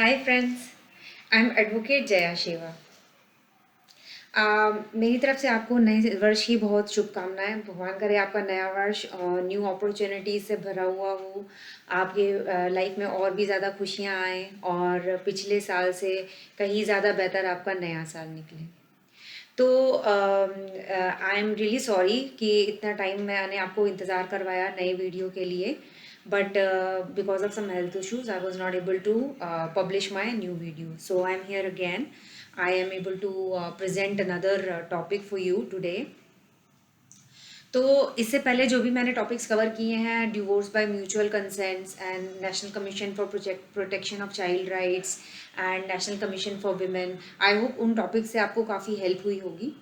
Hi friends, I am advocate Jaya Shiva. मेरी तरफ से आपको नए वर्ष की बहुत शुभकामनाएं। भगवान करे आपका नया वर्ष न्यू अपॉर्चुनिटीज से भरा हुआ हो, आपके लाइफ में और भी ज़्यादा खुशियां आएँ और पिछले साल से कहीं ज़्यादा बेहतर आपका नया साल निकले। तो आई एम रियली सॉरी कि इतना टाइम मैंने आपको इंतज़ार करवाया नए वीडियो के लिए, but because of some health issues I was not able to publish my new video, so I am here again. I am able to present another topic for you today. तो इससे पहले जो भी मैंने topics cover किए हैं, divorce by mutual consents and national commission for protection of child rights and national commission for women, I hope उन topic से आपको काफ़ी हेल्प हुई होगी.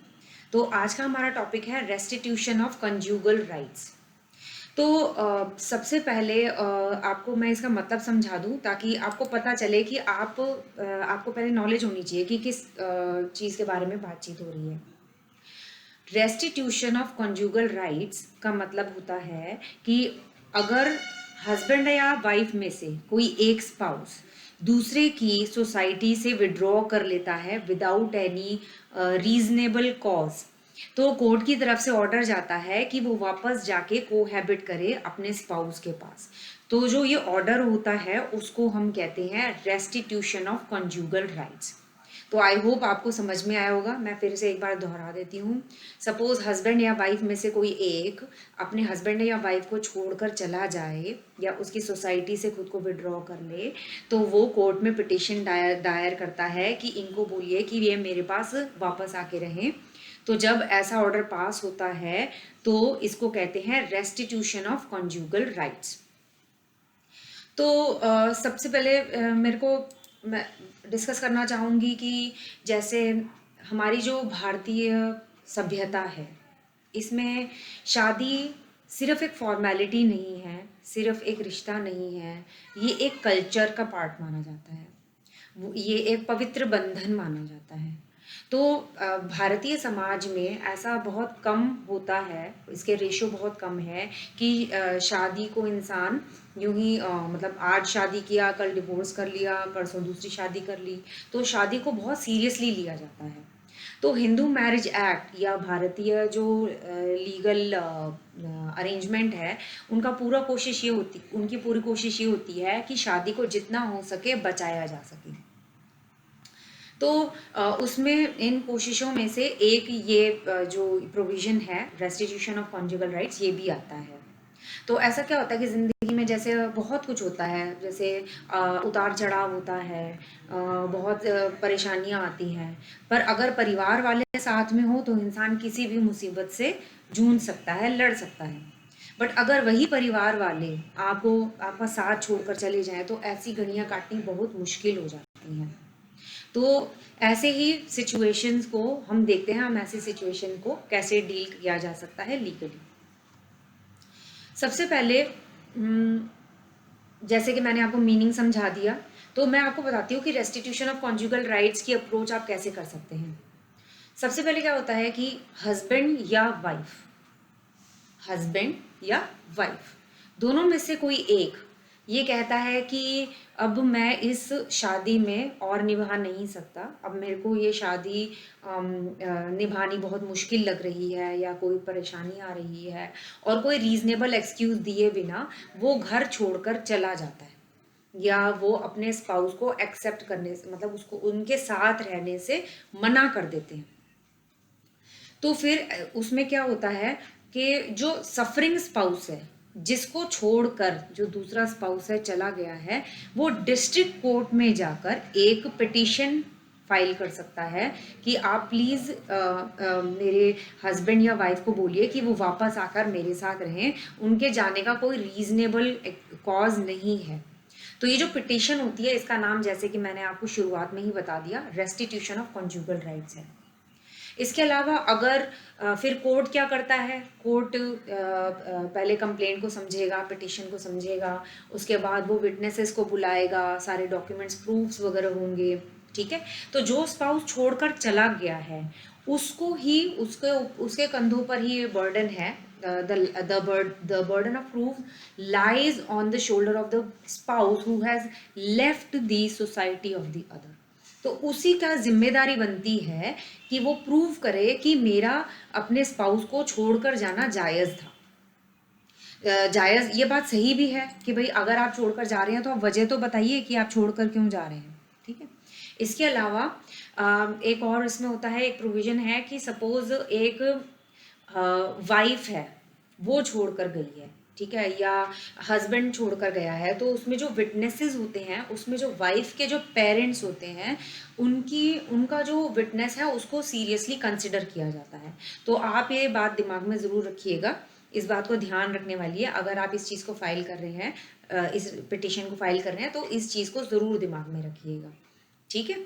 तो आज का हमारा टॉपिक है रेस्टिट्यूशन ऑफ कंज्यूगल राइट्स. तो सबसे पहले आपको मैं इसका मतलब समझा दूं ताकि आपको पता चले कि आपको पहले नॉलेज होनी चाहिए कि किस चीज़ के बारे में बातचीत हो रही है. रेस्टिट्यूशन ऑफ कंजुगल राइट्स का मतलब होता है कि अगर हस्बैंड या वाइफ में से कोई एक स्पाउस दूसरे की सोसाइटी से विड्रॉ कर लेता है विदाउट एनी रीजनेबल कॉज, तो कोर्ट की तरफ से ऑर्डर जाता है कि वो वापस जाके कोहैबिट करे अपने स्पाउस के पास. तो जो ये ऑर्डर होता है उसको हम कहते हैं रेस्टिट्यूशन ऑफ कंजुगल राइट्स. तो आई होप आपको समझ में आया होगा. मैं फिर से एक बार दोहरा देती हूँ. सपोज हस्बैंड या वाइफ में से कोई एक अपने हस्बैंड या वाइफ को छोड़कर चला जाए या उसकी सोसाइटी से खुद को विड्रॉ कर ले, तो वो कोर्ट में पिटिशन दायर करता है कि इनको बोलिए कि ये मेरे पास वापस आके रहें. तो जब ऐसा ऑर्डर पास होता है तो इसको कहते हैं रेस्टिट्यूशन ऑफ कंजुगल राइट्स. तो सबसे पहले मेरे को मैं डिस्कस करना चाहूँगी कि जैसे हमारी जो भारतीय सभ्यता है, इसमें शादी सिर्फ एक फॉर्मेलिटी नहीं है, सिर्फ एक रिश्ता नहीं है, ये एक कल्चर का पार्ट माना जाता है. ये एक पवित्र बंधन माना जाता है. तो भारतीय समाज में ऐसा बहुत कम होता है, इसके रेशो बहुत कम है कि शादी को इंसान यूं ही मतलब आज शादी किया, कल डिवोर्स कर लिया, परसों दूसरी शादी कर ली, तो शादी को बहुत सीरियसली लिया जाता है. तो हिंदू मैरिज एक्ट या भारतीय जो लीगल अरेंजमेंट है, उनकी पूरी कोशिश ये होती है कि शादी को जितना हो सके बचाया जा सके. तो उसमें इन कोशिशों में से एक ये जो प्रोविज़न है रेस्टिट्यूशन ऑफ कॉन्जुगल राइट्स, ये भी आता है. तो ऐसा क्या होता है कि ज़िंदगी में जैसे बहुत कुछ होता है, जैसे उतार चढ़ाव होता है, बहुत परेशानियां आती हैं, पर अगर परिवार वाले साथ में हो तो इंसान किसी भी मुसीबत से जूझ सकता है, लड़ सकता है. बट अगर वही परिवार वाले आपका साथ छोड़कर चले जाएं तो ऐसी घड़ियां काटनी बहुत मुश्किल हो जाती हैं. तो ऐसे ही सिचुएशंस को हम देखते हैं, हम ऐसी सिचुएशन को कैसे डील किया जा सकता है लीगली. सबसे पहले जैसे कि मैंने आपको मीनिंग समझा दिया, तो मैं आपको बताती हूँ कि रेस्टिट्यूशन ऑफ कॉन्जुगल राइट्स की अप्रोच आप कैसे कर सकते हैं. सबसे पहले क्या होता है कि हस्बैंड या वाइफ दोनों में से कोई एक ये कहता है कि अब मैं इस शादी में और निभा नहीं सकता, अब मेरे को ये शादी निभानी बहुत मुश्किल लग रही है या कोई परेशानी आ रही है, और कोई रीजनेबल एक्सक्यूज दिए बिना वो घर छोड़कर चला जाता है या वो अपने स्पाउस को एक्सेप्ट करने से, मतलब उसको उनके साथ रहने से मना कर देते हैं. तो फिर उसमें क्या होता है कि जो सफरिंग स्पाउस है, जिसको छोड़कर जो दूसरा स्पाउस है चला गया है, वो डिस्ट्रिक्ट कोर्ट में जाकर एक पिटीशन फाइल कर सकता है कि आप प्लीज़ मेरे हस्बैंड या वाइफ को बोलिए कि वो वापस आकर मेरे साथ रहें, उनके जाने का कोई रीजनेबल कॉज नहीं है. तो ये जो पिटीशन होती है, इसका नाम जैसे कि मैंने आपको शुरुआत में ही बता दिया, रेस्टिट्यूशन ऑफ कॉन्जुगल राइट्स है. इसके अलावा अगर फिर कोर्ट क्या करता है, कोर्ट पहले कंप्लेंट को समझेगा, पिटीशन को समझेगा, उसके बाद वो विटनेसेस को बुलाएगा, सारे डॉक्यूमेंट्स प्रूफ्स वगैरह होंगे. ठीक है. तो जो स्पाउस छोड़कर चला गया है उसको ही उसके उसके कंधों पर ही ये बर्डन है the burden of proof lies on the shoulder of the spouse who has left the society of the other. तो उसी का जिम्मेदारी बनती है कि वो प्रूव करे कि मेरा अपने स्पाउस को छोड़कर जाना जायज़ था। जायज़ ये बात सही भी है कि भाई अगर आप छोड़कर जा रहे हैं तो आप वजह तो बताइए कि आप छोड़कर क्यों जा रहे हैं, ठीक है। इसके अलावा एक और इसमें होता है, एक प्रोविज़न है कि सपोज़ एक वाइफ है, वो छोड़कर गई है, ठीक है, या हस्बैंड छोड़कर गया है, तो उसमें जो विटनेसेस होते हैं, उसमें जो वाइफ के जो पेरेंट्स होते हैं, उनका जो विटनेस है उसको सीरियसली कंसिडर किया जाता है। तो आप ये बात दिमाग में ज़रूर रखिएगा, इस बात को ध्यान रखने वाली है। अगर आप इस चीज़ को फाइल कर रहे हैं, इस पिटिशन को फाइल कर रहे हैं, तो इस चीज़ को ज़रूर दिमाग में रखिएगा, ठीक है।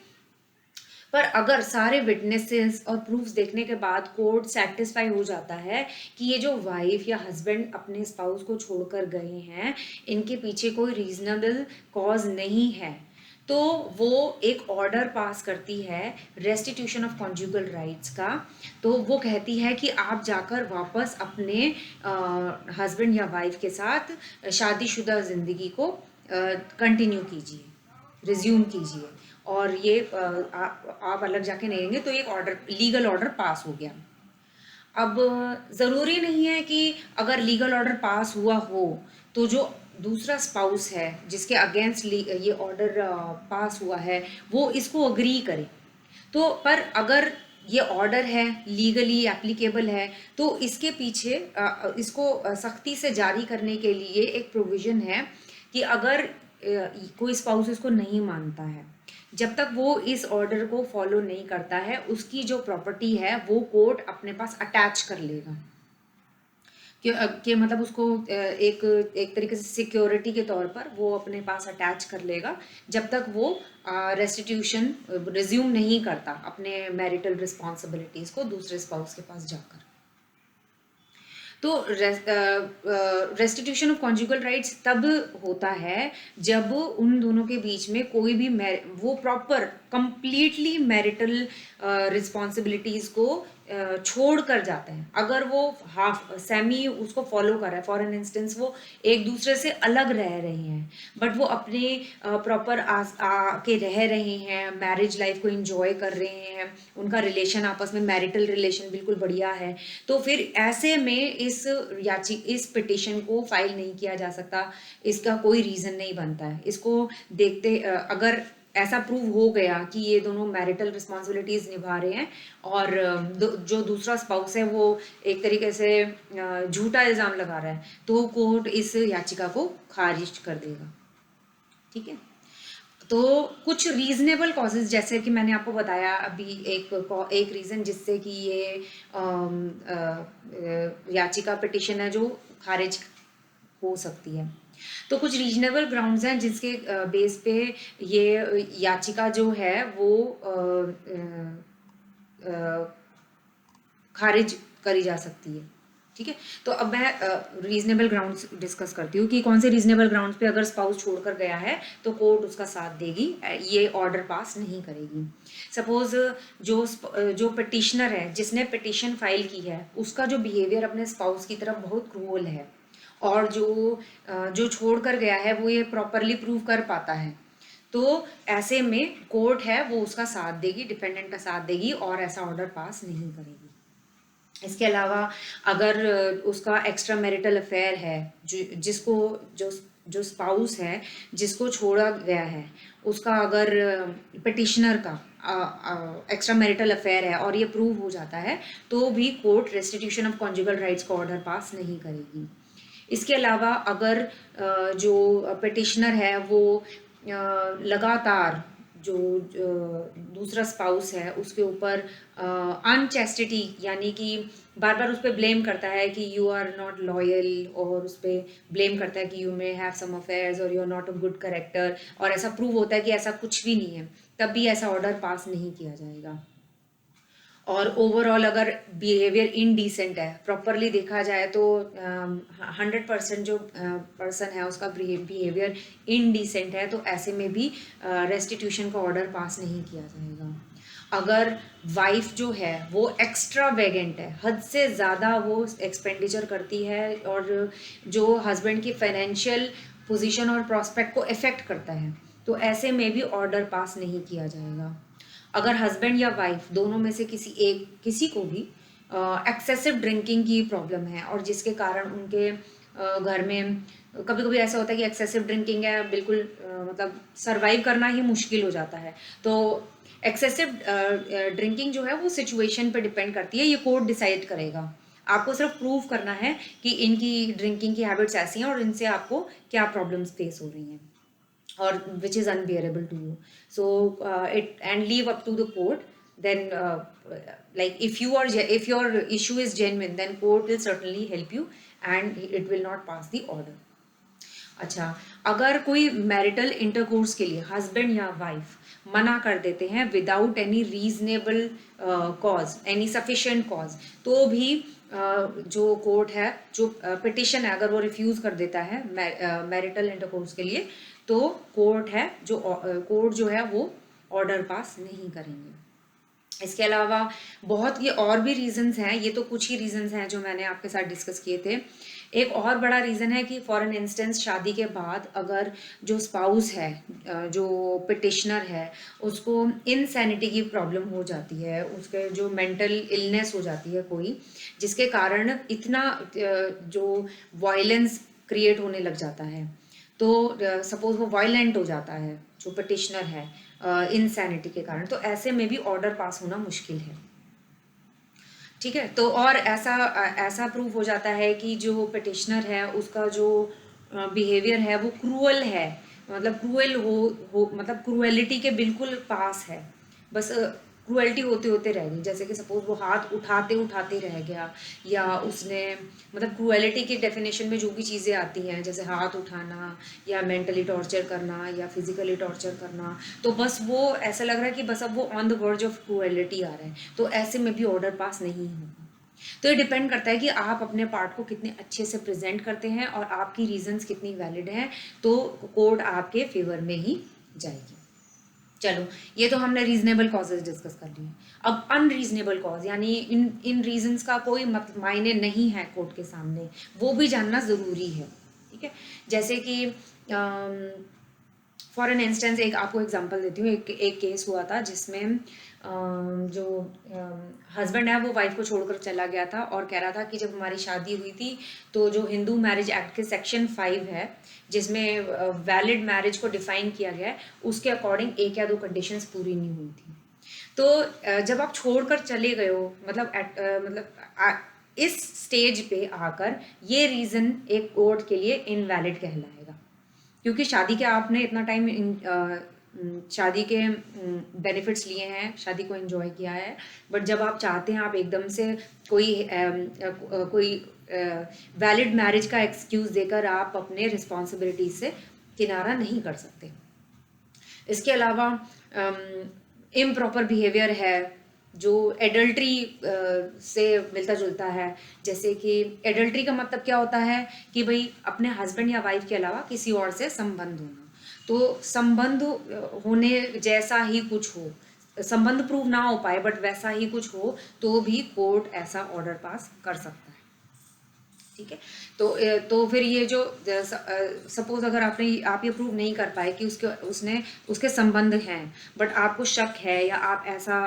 पर अगर सारे विटनेसेस और प्रूफ्स देखने के बाद कोर्ट सेटिस्फाई हो जाता है कि ये जो वाइफ या हस्बैंड अपने स्पाउस को छोड़कर गए हैं, इनके पीछे कोई रीजनेबल कॉज नहीं है, तो वो एक ऑर्डर पास करती है रेस्टिट्यूशन ऑफ कॉन्जुगल राइट्स का। तो वो कहती है कि आप जाकर वापस अपने हस्बैंड या वाइफ के साथ शादीशुदा ज़िंदगी को कंटिन्यू कीजिए, रिज्यूम कीजिए, और ये आप अलग जाके नहीं रहेंगे। तो एक ऑर्डर, लीगल ऑर्डर पास हो गया। अब ज़रूरी नहीं है कि अगर लीगल ऑर्डर पास हुआ हो तो जो दूसरा स्पाउस है जिसके अगेंस्ट ये ऑर्डर पास हुआ है वो इसको अग्री करे। तो पर अगर ये ऑर्डर है, लीगली एप्लीकेबल है, तो इसके पीछे इसको सख्ती से जारी करने के लिए एक प्रोविज़न है कि अगर कोई स्पाउस इसको नहीं मानता है, जब तक वो इस ऑर्डर को फॉलो नहीं करता है, उसकी जो प्रॉपर्टी है वो कोर्ट अपने पास अटैच कर लेगा कि मतलब उसको एक एक तरीके से सिक्योरिटी के तौर पर वो अपने पास अटैच कर लेगा, जब तक वो रेस्टिट्यूशन रिज्यूम नहीं करता अपने मैरिटल रिस्पॉन्सिबिलिटीज़ को दूसरे स्पाउस के पास जाकर। तो रेस्टिट्यूशन ऑफ कॉन्जुगल राइट्स तब होता है जब उन दोनों के बीच में कोई भी वो प्रॉपर कंप्लीटली मैरिटल रिस्पॉन्सिबिलिटीज़ को छोड़ कर जाते हैं। अगर वो हाफ सेमी उसको फॉलो कर रहा है, फॉर एन इंस्टेंस वो एक दूसरे से अलग रह रहे हैं बट वो अपने प्रॉपर आके रह रहे हैं, मैरिज लाइफ को इंजॉय कर रहे हैं, उनका रिलेशन आपस में मैरिटल रिलेशन बिल्कुल बढ़िया है, तो फिर ऐसे में इस पिटिशन को फाइल नहीं किया जा सकता। इसका कोई रीज़न नहीं बनता है। इसको देखते अगर ऐसा प्रूव हो गया कि ये दोनों मैरिटल रिस्पॉन्सिबिलिटीज़ निभा रहे हैं और जो दूसरा स्पाउस है वो एक तरीके से झूठा इल्ज़ाम लगा रहा है, तो कोर्ट इस याचिका को खारिज कर देगा, ठीक है। तो कुछ रीजनेबल कॉजेज, जैसे कि मैंने आपको बताया अभी, एक रीज़न जिससे कि ये याचिका पिटिशन है जो खारिज हो सकती है। तो कुछ रीजनेबल ग्राउंड्स हैं जिसके बेस पे ये याचिका जो है वो खारिज करी जा सकती है, ठीक है। तो अब मैं रीजनेबल ग्राउंड्स डिस्कस करती हूँ कि कौन से रीजनेबल ग्राउंड्स पे अगर स्पाउस छोड़कर गया है तो कोर्ट उसका साथ देगी, ये ऑर्डर पास नहीं करेगी। सपोज जो पिटिशनर है जिसने पिटिशन फाइल की है उसका जो बिहेवियर अपने स्पाउस की तरफ बहुत क्रूअल है और जो छोड़ कर गया है वो ये प्रॉपरली प्रूव कर पाता है, तो ऐसे में कोर्ट है वो उसका साथ देगी, डिफेंडेंट का साथ देगी और ऐसा ऑर्डर पास नहीं करेगी। इसके अलावा अगर उसका एक्स्ट्रा मैरिटल अफेयर है, जो स्पाउस है जिसको छोड़ा गया है उसका अगर पिटिशनर का एक्स्ट्रा मैरिटल अफेयर है और ये प्रूव हो जाता है तो भी court restitution of conjugal rights का ऑर्डर पास नहीं करेगी। इसके अलावा अगर जो पिटिशनर है वो लगातार जो दूसरा स्पाउस है उसके ऊपर अनचेस्टिटी यानी कि बार बार उस पर ब्लेम करता है कि यू आर नॉट लॉयल, और उस पर ब्लेम करता है कि you may have some affairs और you are not a good character, और ऐसा प्रूव होता है कि ऐसा कुछ भी नहीं है, तब भी ऐसा ऑर्डर पास नहीं किया जाएगा। और ओवरऑल अगर बिहेवियर इनडिसेंट है, प्रॉपरली देखा जाए तो 100% जो पर्सन है उसका बिहेवियर इनडिसेंट है, तो ऐसे में भी रेस्टिट्यूशन का ऑर्डर पास नहीं किया जाएगा। अगर वाइफ जो है वो एक्स्ट्रा वेगेंट है, हद से ज़्यादा वो एक्सपेंडिचर करती है और जो हस्बैंड की फाइनेंशियल पोजीशन और प्रोस्पेक्ट को अफेक्ट करता है, तो ऐसे में भी ऑर्डर पास नहीं किया जाएगा। अगर हस्बैंड या वाइफ दोनों में से किसी को भी एक्सेसिव ड्रिंकिंग की प्रॉब्लम है और जिसके कारण उनके घर में कभी कभी ऐसा होता है कि एक्सेसिव ड्रिंकिंग है, बिल्कुल मतलब सरवाइव करना ही मुश्किल हो जाता है, तो एक्सेसिव ड्रिंकिंग जो है वो सिचुएशन पे डिपेंड करती है, ये कोर्ट डिसाइड करेगा। आपको सिर्फ प्रूव करना है कि इनकी ड्रिंकिंग की हैबिट्स ऐसी हैं और इनसे आपको क्या प्रॉब्लम्स फेस हो रही हैं or which is unbearable to you. So it and leave up to the court. Then like if your issue is genuine, then court will certainly help you and it will not pass the order. अच्छा, अगर कोई marital intercourse के लिए husband या wife मना कर देते हैं without any reasonable cause, any sufficient cause, तो भी जो कोर्ट है, जो पिटिशन है, अगर वो रिफ्यूज कर देता है मैरिटल इंटरकोर्स के लिए, तो कोर्ट जो है वो ऑर्डर पास नहीं करेंगे। इसके अलावा बहुत ये और भी रीजंस हैं, ये तो कुछ ही रीजंस हैं जो मैंने आपके साथ डिस्कस किए थे। एक और बड़ा रीज़न है कि फॉर एन इंस्टेंस शादी के बाद अगर जो स्पाउस है, जो पिटिशनर है, उसको इनसैनिटी की प्रॉब्लम हो जाती है, उसके जो मेंटल इलनेस हो जाती है कोई, जिसके कारण इतना जो वायलेंस क्रिएट होने लग जाता है, तो सपोज वो वायलेंट हो जाता है जो पिटिशनर है इनसैनिटी के कारण, तो ऐसे में भी ऑर्डर पास होना मुश्किल है। ठीक है, तो और ऐसा प्रूव हो जाता है कि जो पिटिशनर है उसका जो बिहेवियर है वो क्रूअल है, मतलब मतलब क्रूएलिटी के बिल्कुल पास है, बस क्रूएलिटी होते होते रह गई। जैसे कि सपोज वो हाथ उठाते उठाते रह गया, या उसने मतलब क्रूएलिटी की डेफिनेशन में जो भी चीज़ें आती हैं जैसे हाथ उठाना या मेंटली टॉर्चर करना या फिजिकली टॉर्चर करना, तो बस वो ऐसा लग रहा है कि बस अब वो on the verge of cruelty आ रहा है, तो ऐसे में भी ऑर्डर पास नहीं होगा। तो ये डिपेंड करता है कि आप अपने पार्ट को कितने अच्छे से प्रेजेंट करते हैं और आपकी रीजंस कितनी वैलिड हैं, तो कोर्ट आपके फेवर में ही जाएगी। चलो, ये तो हमने रीजनेबल कॉजेज डिस्कस कर लिए। अब अनरीजनेबल कॉज, यानी इन रीजंस का कोई मायने नहीं है कोर्ट के सामने, वो भी जानना ज़रूरी है। ठीक है, जैसे कि फॉर एन इंस्टेंस एक आपको एग्जांपल देती हूँ। एक केस हुआ था जिसमें जो हस्बैंड है वो वाइफ को छोड़कर चला गया था और कह रहा था कि जब हमारी शादी हुई थी तो जो हिंदू मैरिज एक्ट के सेक्शन 5 है जिसमें वैलिड मैरिज को डिफाइन किया गया है, उसके अकॉर्डिंग एक या दो कंडीशंस पूरी नहीं हुई थी। तो जब आप छोड़कर चले गए हो, इस स्टेज पे आकर ये रीज़न एक कोर्ट के लिए इनवैलिड कहलाएगा, क्योंकि शादी के आपने इतना टाइम शादी के बेनिफिट्स लिए हैं, शादी को एंजॉय किया है, बट जब आप चाहते हैं आप एकदम से कोई वैलिड मैरिज का एक्सक्यूज देकर आप अपने रिस्पॉन्सिबिलिटी से किनारा नहीं कर सकते। इसके अलावा इम्प्रॉपर बिहेवियर है जो एडल्ट्री से मिलता जुलता है। जैसे कि एडल्ट्री का मतलब क्या होता है कि भाई अपने हस्बैंड या वाइफ के अलावा किसी और से संबंध होना, तो संबंध होने जैसा ही कुछ हो, संबंध प्रूव ना हो पाए बट वैसा ही कुछ हो, तो भी कोर्ट ऐसा ऑर्डर पास कर सकता है। ठीक है, तो फिर ये जो सपोज अगर आप ये प्रूव नहीं कर पाए कि उसके संबंध हैं, बट आपको शक है या आप ऐसा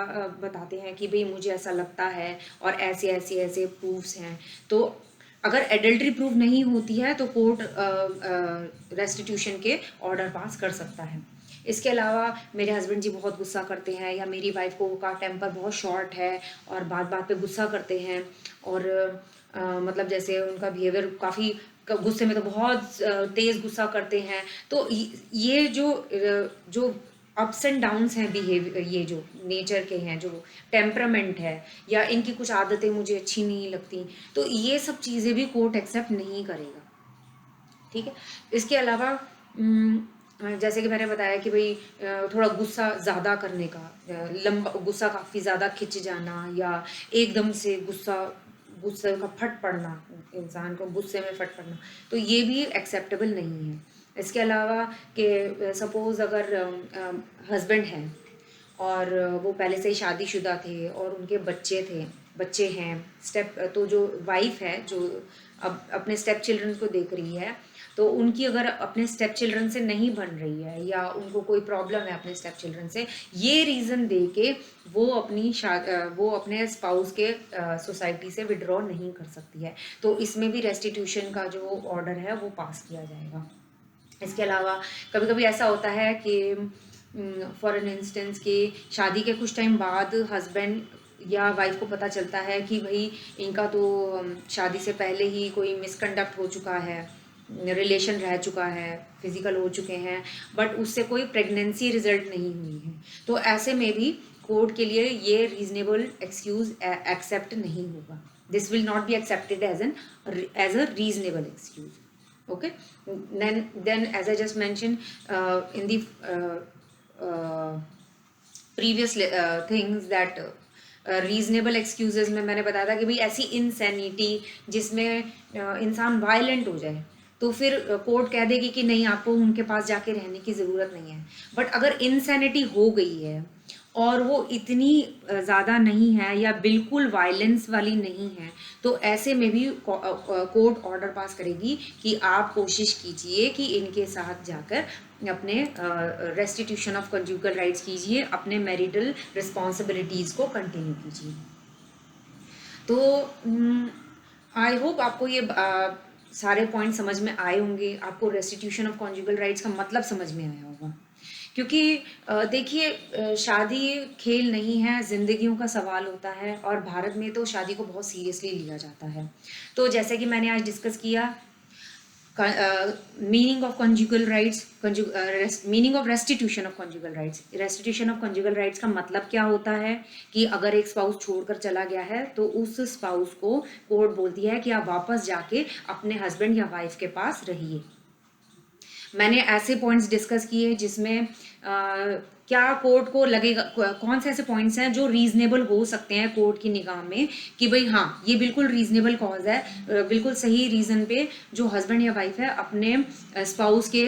बताते हैं कि भाई मुझे ऐसा लगता है और ऐसे ऐसे ऐसे प्रूफ्स हैं, तो अगर एडल्ट्री प्रूव नहीं होती है तो कोर्ट रेस्टिट्यूशन के ऑर्डर पास कर सकता है। इसके अलावा मेरे हस्बैंड जी बहुत गुस्सा करते हैं या मेरी वाइफ को का टेम्पर बहुत शॉर्ट है और बात बात पे गुस्सा करते हैं, और मतलब जैसे उनका बिहेवियर काफ़ी गुस्से में तो बहुत तेज़ गुस्सा करते हैं, तो ये जो अप्स एंड डाउन्स हैं बिहेवियर, ये जो नेचर के हैं, जो टेम्परामेंट है, या इनकी कुछ आदतें मुझे अच्छी नहीं लगती, तो ये सब चीज़ें भी कोर्ट एक्सेप्ट नहीं करेगा। ठीक है, इसके अलावा जैसे कि मैंने बताया कि भाई थोड़ा गुस्सा ज़्यादा करने का, लंबा गुस्सा काफ़ी ज़्यादा खिंच जाना, या एकदम से गुस्से का फट पड़ना, इंसान को गुस्से में फट पड़ना, तो ये भी एक्सेप्टेबल नहीं है। इसके अलावा कि सपोज़ अगर हस्बैंड है और वो पहले से ही शादीशुदा थे और उनके बच्चे हैं, तो जो वाइफ है जो अब अपने स्टेप चिल्ड्रन को देख रही है, तो उनकी अगर अपने स्टेप चिल्ड्रन से नहीं बन रही है या उनको कोई प्रॉब्लम है अपने स्टेप चिल्ड्रन से, ये रीज़न दे के वो अपने स्पाउस के सोसाइटी से विड्रॉ नहीं कर सकती है। तो इसमें भी रेस्टिट्यूशन का जो ऑर्डर है वो पास किया जाएगा। इसके अलावा कभी कभी ऐसा होता है कि फॉर एन इंस्टेंस कि शादी के कुछ टाइम बाद हस्बैंड या वाइफ को पता चलता है कि भाई इनका तो शादी से पहले ही कोई मिसकंडक्ट हो चुका है, रिलेशन रह चुका है, फिजिकल हो चुके हैं, बट उससे कोई प्रेगनेंसी रिजल्ट नहीं हुई है। तो ऐसे में भी कोर्ट के लिए ये रीजनेबल एक्सक्यूज एक्सेप्ट नहीं होगा। This will not be accepted as a reasonable excuse. Okay, then as I just mentioned in the previous things that reasonable excuses में मैंने बताया था कि भाई ऐसी इंसैनिटी जिसमें इंसान वायलेंट हो जाए तो फिर कोर्ट कह देगी कि नहीं, आपको उनके पास जाके रहने की ज़रूरत नहीं है। बट अगर इंसैनिटी हो गई है और वो इतनी ज़्यादा नहीं है या बिल्कुल वायलेंस वाली नहीं है, तो ऐसे में भी कोर्ट ऑर्डर पास करेगी कि आप कोशिश कीजिए कि इनके साथ जाकर अपने रेस्टिट्यूशन ऑफ कंज्यूगल राइट्स कीजिए, अपने मैरिटल रिस्पॉन्सिबिलिटीज़ को कंटिन्यू कीजिए। तो आई होप आपको ये सारे पॉइंट समझ में आए होंगे, आपको रेस्टिट्यूशन ऑफ कॉन्जुगल राइट्स का मतलब समझ में आया होगा। क्योंकि देखिए शादी खेल नहीं है, ज़िंदगियों का सवाल होता है और भारत में तो शादी को बहुत सीरियसली लिया जाता है। तो जैसे कि मैंने आज डिस्कस किया meaning of conjugal rights, meaning of restitution of conjugal rights. Restitution of conjugal rights का मतलब क्या होता है कि अगर एक स्पाउस छोड़कर चला गया है तो उस स्पाउस को कोर्ट बोलती है कि आप वापस जाके अपने हस्बैंड या वाइफ के पास रहिए। मैंने ऐसे पॉइंट्स डिस्कस किए जिसमें क्या कोर्ट को लगेगा, कौन से ऐसे पॉइंट्स हैं जो रीजनेबल हो सकते हैं कोर्ट की निगाह में कि भाई हाँ ये बिल्कुल रीजनेबल कॉज है, बिल्कुल सही रीज़न पे जो हस्बैंड या वाइफ है अपने स्पाउस के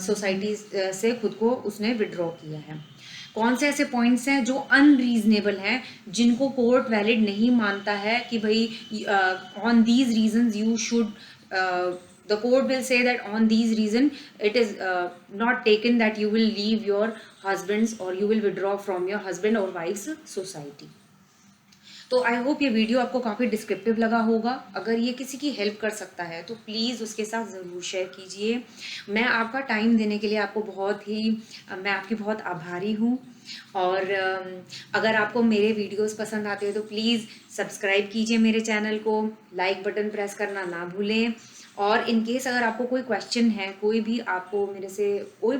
सोसाइटी से खुद को उसने विड्रॉ किया है। कौन से ऐसे पॉइंट्स हैं जो अनरीजनेबल हैं, जिनको कोर्ट वैलिड नहीं मानता है कि भाई on these reasons you should, the court will say that on these reason it is not taken that you will leave your husband's or you will withdraw from your husband or wife's society. तो I hope ये video आपको काफ़ी descriptive लगा होगा। अगर ये किसी की हेल्प कर सकता है तो प्लीज़ उसके साथ ज़रूर शेयर कीजिए। मैं आपका टाइम देने के लिए मैं आपकी बहुत आभारी हूँ। और अगर आपको मेरे वीडियोस पसंद आते हैं तो प्लीज़ सब्सक्राइब कीजिए मेरे चैनल को, लाइक बटन प्रेस करना ना भूलें। और इन केस अगर आपको कोई क्वेश्चन है, कोई भी आपको मेरे से कोई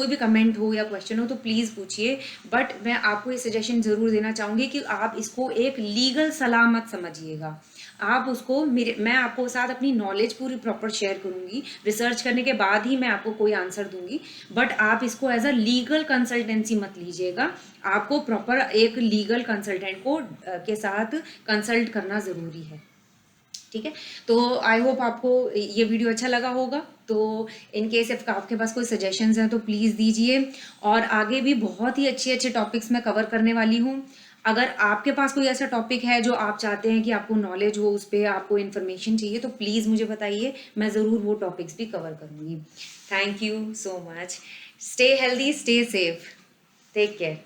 भी कमेंट हो या क्वेश्चन हो तो प्लीज़ पूछिए। बट मैं आपको ये सजेशन ज़रूर देना चाहूँगी कि आप इसको एक लीगल सलाह मत समझिएगा। आप उसको मैं आपको साथ अपनी नॉलेज पूरी प्रॉपर शेयर करूँगी, रिसर्च करने के बाद ही मैं आपको कोई आंसर दूंगी। बट आप इसको एज अ लीगल कंसल्टेंसी मत लीजिएगा। आपको प्रॉपर एक लीगल कंसल्टेंट को के साथ कंसल्ट करना ज़रूरी है। ठीक है, तो आई होप आपको ये वीडियो अच्छा लगा होगा। तो इन केस इफ आपके पास कोई सजेशंस हैं तो प्लीज़ दीजिए। और आगे भी बहुत ही अच्छे टॉपिक्स मैं कवर करने वाली हूँ। अगर आपके पास कोई ऐसा टॉपिक है जो आप चाहते हैं कि आपको नॉलेज हो, उस पर आपको इन्फॉर्मेशन चाहिए, तो प्लीज़ मुझे बताइए, मैं ज़रूर वो टॉपिक्स भी कवर करूँगी। Thank you so much. Stay healthy, stay safe, take care.